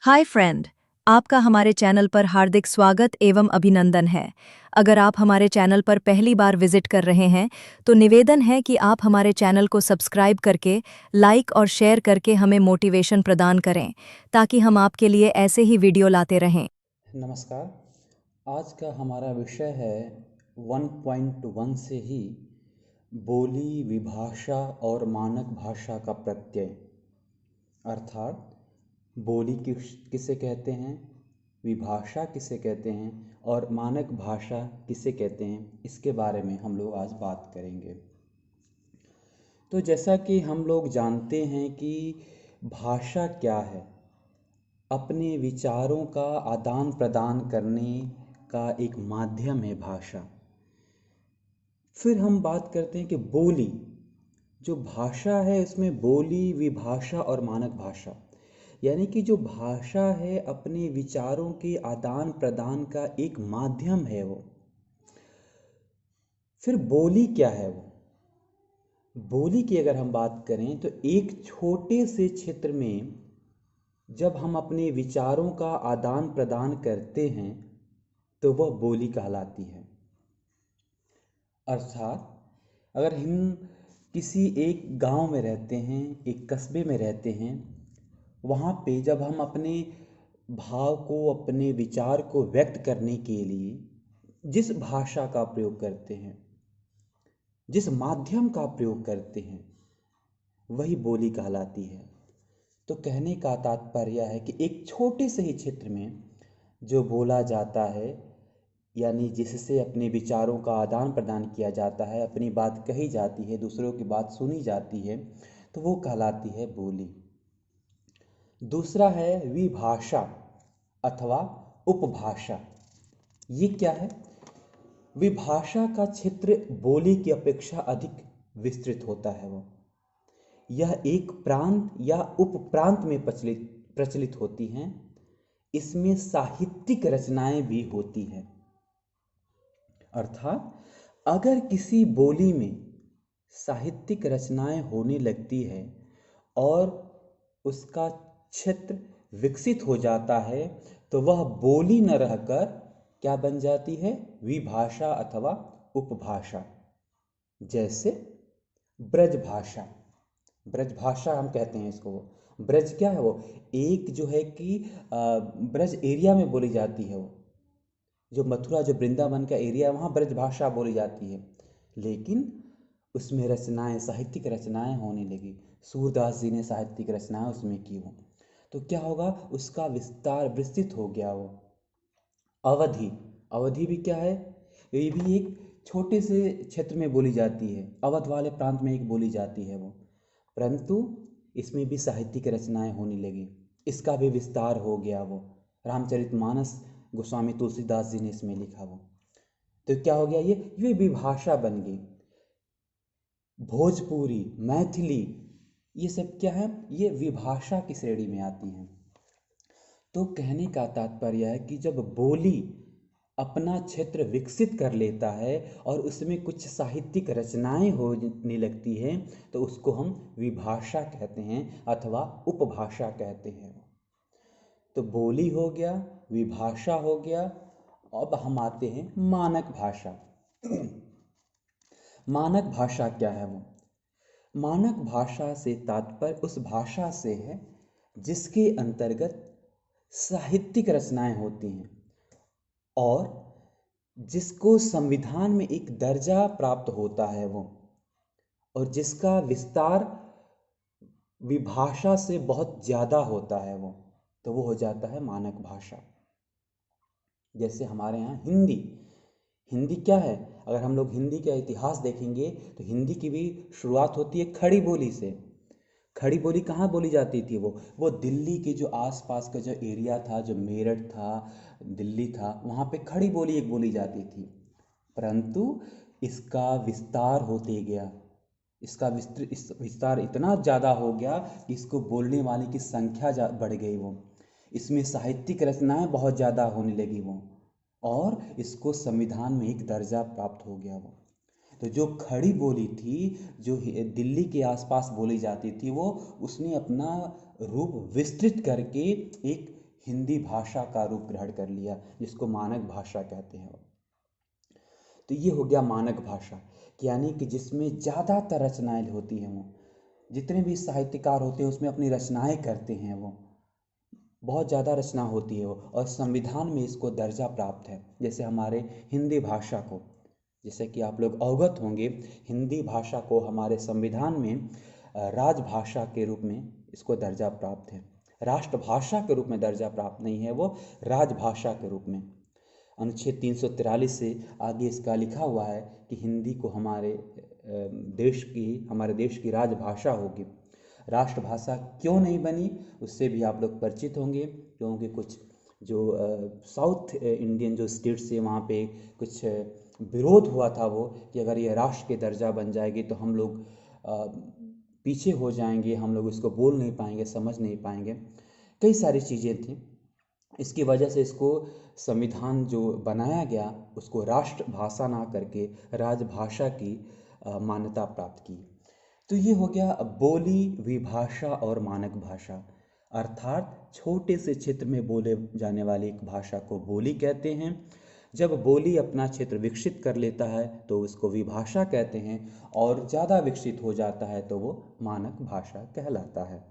Hi friend, आपका हमारे channel पर हार्दिक स्वागत एवं अभिनंदन है। अगर आप हमारे चैनल पर पहली बार विजिट कर रहे हैं तो निवेदन है कि आप हमारे चैनल को सब्सक्राइब करके लाइक और शेयर करके हमें मोटिवेशन प्रदान करें ताकि हम आपके लिए ऐसे ही वीडियो लाते रहें। नमस्कार। आज का हमारा विषय है 1.1 से ही बोली, विभाषा और मानक भाषा का प्रत्यय। अर्थात बोली किसे कहते हैं, विभाषा किसे कहते हैं और मानक भाषा किसे कहते हैं, इसके बारे में हम लोग आज बात करेंगे। तो जैसा कि हम लोग जानते हैं कि भाषा क्या है, अपने विचारों का आदान प्रदान करने का एक माध्यम है भाषा। फिर हम बात करते हैं कि बोली, जो भाषा है इसमें बोली, विभाषा और मानक भाषा, यानी कि जो भाषा है अपने विचारों के आदान प्रदान का एक माध्यम है वो। फिर बोली क्या है वो? बोली की अगर हम बात करें तो एक छोटे से क्षेत्र में जब हम अपने विचारों का आदान प्रदान करते हैं तो वह बोली कहलाती है। अर्थात अगर हम किसी एक गांव में रहते हैं, एक कस्बे में रहते हैं, वहाँ पे जब हम अपने भाव को, अपने विचार को व्यक्त करने के लिए जिस भाषा का प्रयोग करते हैं, जिस माध्यम का प्रयोग करते हैं, वही बोली कहलाती है। तो कहने का तात्पर्य है कि एक छोटे से ही क्षेत्र में जो बोला जाता है, यानी जिससे अपने विचारों का आदान प्रदान किया जाता है, अपनी बात कही जाती है, दूसरों की बात सुनी जाती है, तो वो कहलाती है बोली। दूसरा है विभाषा अथवा उपभाषा। ये क्या है? विभाषा का क्षेत्र बोली की अपेक्षा अधिक विस्तृत होता है। वो यह एक प्रांत या उपप्रांत में प्रचलित होती हैं। इसमें साहित्यिक रचनाएं भी होती हैं। अर्थात अगर किसी बोली में साहित्यिक रचनाएं होने लगती है और उसका क्षेत्र विकसित हो जाता है तो वह बोली न रहकर क्या बन जाती है? विभाषा अथवा उपभाषा। जैसे ब्रज भाषा, ब्रज भाषा हम कहते हैं इसको। ब्रज क्या है? वो एक जो है कि ब्रज एरिया में बोली जाती है। वो जो मथुरा, जो वृंदावन का एरिया है, वहाँ ब्रज भाषा बोली जाती है। लेकिन उसमें रचनाएं, साहित्यिक रचनाएं होने लगी। सूरदास जी ने साहित्यिक रचनाएं उसमें की हो, तो क्या होगा? उसका विस्तार विस्तृत हो गया वो। अवधि, अवधि भी क्या है? ये भी एक छोटे से क्षेत्र में बोली जाती है, अवध वाले प्रांत में एक बोली जाती है वो। परंतु इसमें भी साहित्यिक रचनाएं होने लगी, इसका भी विस्तार हो गया वो। रामचरितमानस गोस्वामी तुलसीदास जी ने इसमें लिखा वो। तो क्या हो गया? ये विभाषा बन गई। भोजपुरी, मैथिली, ये सब क्या है? ये विभाषा की श्रेणी में आती हैं। तो कहने का तात्पर्य है कि जब बोली अपना क्षेत्र विकसित कर लेता है और उसमें कुछ साहित्यिक रचनाएं होने लगती हैं तो उसको हम विभाषा कहते हैं अथवा उपभाषा कहते हैं। तो बोली हो गया, विभाषा हो गया। अब हम आते हैं मानक भाषा। मानक भाषा क्या है? वो मानक भाषा से तात्पर्य उस भाषा से है जिसके अंतर्गत साहित्यिक रचनाएं होती हैं और जिसको संविधान में एक दर्जा प्राप्त होता है वो, और जिसका विस्तार विभाषा से बहुत ज़्यादा होता है वो, तो वो हो जाता है मानक भाषा। जैसे हमारे यहाँ हिंदी, हिंदी क्या है? अगर हम लोग हिंदी का इतिहास देखेंगे तो हिंदी की भी शुरुआत होती है खड़ी बोली से। खड़ी बोली कहाँ बोली जाती थी? वो दिल्ली के जो आसपास का जो एरिया था, जो मेरठ था, दिल्ली था, वहाँ पे खड़ी बोली एक बोली जाती थी। परंतु इसका विस्तार होते गया, इसका विस्तार इतना ज़्यादा हो गया कि इसको बोलने वाले की संख्या बढ़ गई वो। इसमें साहित्यिक रचनाएं बहुत ज़्यादा होने लगी वो, और इसको संविधान में एक दर्जा प्राप्त हो गया वो। तो जो खड़ी बोली थी, जो दिल्ली के आसपास बोली जाती थी, वो उसने अपना रूप विस्तृत करके एक हिंदी भाषा का रूप ग्रहण कर लिया, जिसको मानक भाषा कहते हैं। तो ये हो गया मानक भाषा, यानी कि जिसमें ज़्यादातर रचनाएं होती हैं, वो जितने भी साहित्यकार होते हैं उसमें अपनी रचनाएं करते हैं, वो बहुत ज़्यादा रचना होती है वो, और संविधान में इसको दर्जा प्राप्त है। जैसे हमारे हिंदी भाषा को, जैसे कि आप लोग अवगत होंगे, हिंदी भाषा को हमारे संविधान में राजभाषा के रूप में इसको दर्जा प्राप्त है। राष्ट्रभाषा के रूप में दर्जा प्राप्त नहीं है, वो राजभाषा के रूप में। अनुच्छेद 343 से आगे इसका लिखा हुआ है कि हिंदी को हमारे देश की राजभाषा होगी। राष्ट्रभाषा क्यों नहीं बनी, उससे भी आप लोग परिचित होंगे, क्योंकि कुछ जो साउथ इंडियन जो स्टेट्स है वहाँ पे कुछ विरोध हुआ था वो, कि अगर ये राष्ट्र के दर्जा बन जाएगी तो हम लोग पीछे हो जाएंगे, हम लोग इसको बोल नहीं पाएंगे, समझ नहीं पाएंगे, कई सारी चीज़ें थी। इसकी वजह से इसको संविधान जो बनाया गया उसको राष्ट्रभाषा ना करके राजभाषा की मान्यता प्राप्त की। तो ये हो गया बोली, विभाषा और मानक भाषा, अर्थात छोटे से क्षेत्र में बोले जाने वाली एक भाषा को बोली कहते हैं। जब बोली अपना क्षेत्र विकसित कर लेता है तो उसको विभाषा कहते हैं, और ज़्यादा विकसित हो जाता है तो वो मानक भाषा कहलाता है।